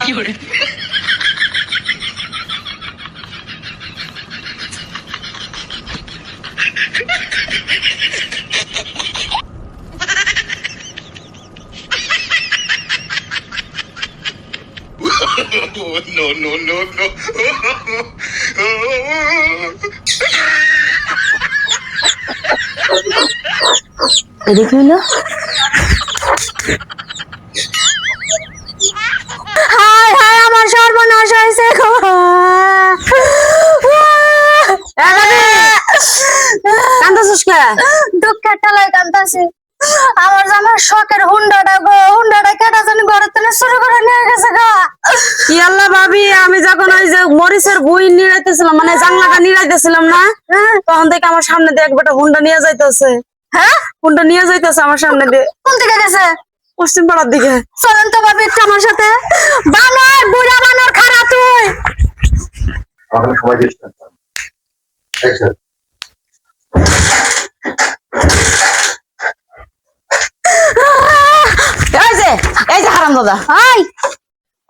No, no, no, no. এদিকে হইলো হায় হায় আমার সর্বনাশ হয়েছে গো। কান্দাছিস কে? দুঃখের টালায় কান্দাছি। আমার জামার শখের হুন্ডাটা গো, হুন্ডাটা কেটা জানি ঘরের থেকে শুরু করে নিয়ে গেছে গা। কি আল্লাহ ভাবি, আমি যখন ওই যে মরিচের বই নিড়াইতেছিলাম, মানে জানলাটা নিড়াইতেছিলাম না, তখন থেকে আমার সামনে দিয়ে একটা হুন্ডা নিয়ে যাইতেছে। হ্যাঁ, হুন্ডা নিয়ে যাইতেছে আমার সামনে দিয়ে। কোন দিকে গেছে? পশ্চিম পাড়ার দিকে। চলেন তো ভাবি একটু আমার সাথে। বানর, বুড়া বানর খারা তুই। আমাকে সময় দিস না। এই যে হারামজাদা, ওই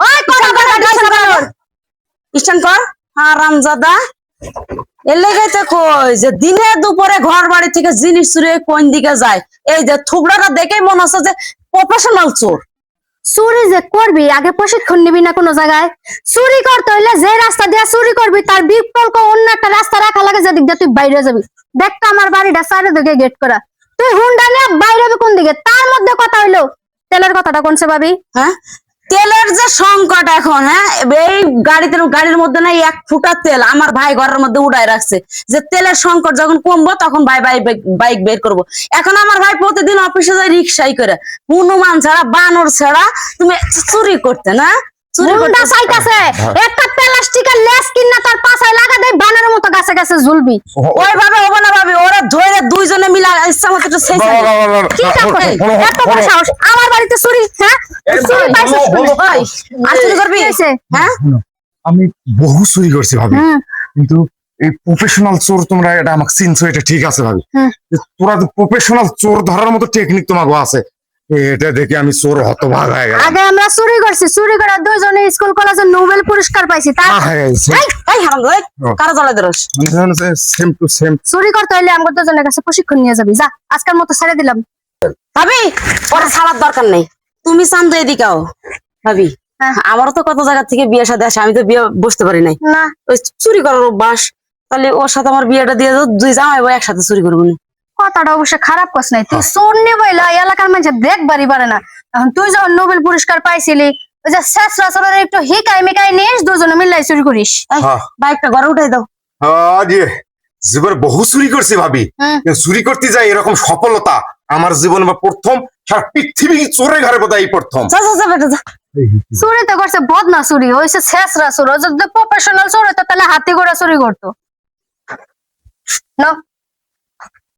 ওই কোনা বানর গাইছে বানর। স্ট্যান্ড কর হারামজাদা। এর লেগে তো কই যে দিনে দুপুরে ঘর বাড়ি থেকে জিনিস চুরি হয়ে কোন দিকে যায়। এই যে থুবড়াটা দেখেই মনে হচ্ছে যে প্রফেশনাল চোর। চুরি যে করবি আগে প্রশিক্ষণ নিবি না কোনো জায়গায়? চুরি করতে হইলে যে রাস্তা দিয়ে চুরি করবি তার বিকল্প অন্য একটা রাস্তা রাখা লাগে, যেদিক দিয়ে তুই বাইরে যাবি। দেখ তো আমার বাড়িটা চারিদিকে গেট করা, তুই হুন্ডা নিয়ে বাইরে যাবি কোন দিকে? তার মধ্যে কথা হইলো তেলের কথাটা কোনছে ভাবি? হ্যাঁ, তেলের যে সংকট এখন, হ্যাঁ এই গাড়ির মধ্যে না 1 ফুটা তেল আমার ভাই ঘরের মধ্যে উঠায় রাখছে যে তেলের সংকট যখন কমবো তখন বাইক বের করব। এখন আমার ভাই প্রতিদিন অফিসে যায় রিক্সাই করে, হনুমান ছাড়া বানর ছাড়া তুমি চুরি করতে না? হুন্ডা চাইতাছে একটা প্লাস্টিকের লেস কিনা তার পাছায় লাগা দেই, বানরের মতো গাছে গাছে ঝুলবি। ওইভাবে হবে না ভাবি, ওরা ধরে দুইজনে মিলা ইচ্ছা মতো একটু শেষ চিন্তা করে এত বড় সাহস আমার বাড়িতে চুরি? হ্যাঁ, চুরি পাইছিস তুই? ভাই আর চুরি করবি? হ্যাঁ, আমি বহু চুরি করছি ভাবি, কিন্তু এই প্রফেশনাল চোর তোমরা এটা আমাকে চিনছো, এটা ঠিক আছে ভাবি। তোরা প্রফেশনাল চোর ধরার মতো টেকনিক তোমাকে আছে, এটা দেখে আমি চোর হতভাগ হয়ে গেলাম। আগে আমরা চুরি করছি, চুরি করে দুইজনে স্কুল কলেজে নোবেল পুরস্কার পাইছি। তার এই হারামজাদা, কারা জ্বালাই দেরস? Same to same. চুরি করতে হইলে আমাদের দুজনের কাছে প্রশিক্ষণ নিয়ে যাবি। যা, আজকের মতো ছেড়ে দিলাম। ভাবি ওরা ছাড়ার দরকার নেই, তুমি চান্দু এদিকাও। ভাবি আমারও তো কত জায়গা থেকে বিয়ে সাথে আসে, আমি তো বিয়ে বসতে পারি নাই না। ওই চুরি করার অভ্যাস, তাহলে ওর সাথে আমার বিয়েটা দিয়ে দাও, দুই জামাই বউ একসাথে চুরি করবো না। কথাটা অবশ্য খারাপ কস নাই, তুই চোর নিয়ে বইলা এলাকার মানুষ দেখবারই পারে না। এখন তুই যখন নোবেল পুরস্কার পাইছিলি, ওই যে শেষরা চোরের একটু হিকাই মিকাই নিস, দুজনে মিলাই চুরি করিস। বাইকটা ঘরে উঠাই দাও। জীবনে বহু চুরি করছি ভাবি, চুরি করতে যাই এরকম সফলতা আমার জীবনে প্রথম, সারা পৃথিবী চোরের ঘরে বোধহয় এই প্রথম। চুরি তো করছে বদনা চুরি, হয়েছে শেষরা চোর। যদি প্রফেশনাল চোর হতো তাহলে হাতি ঘোড়া চুরি করতো না।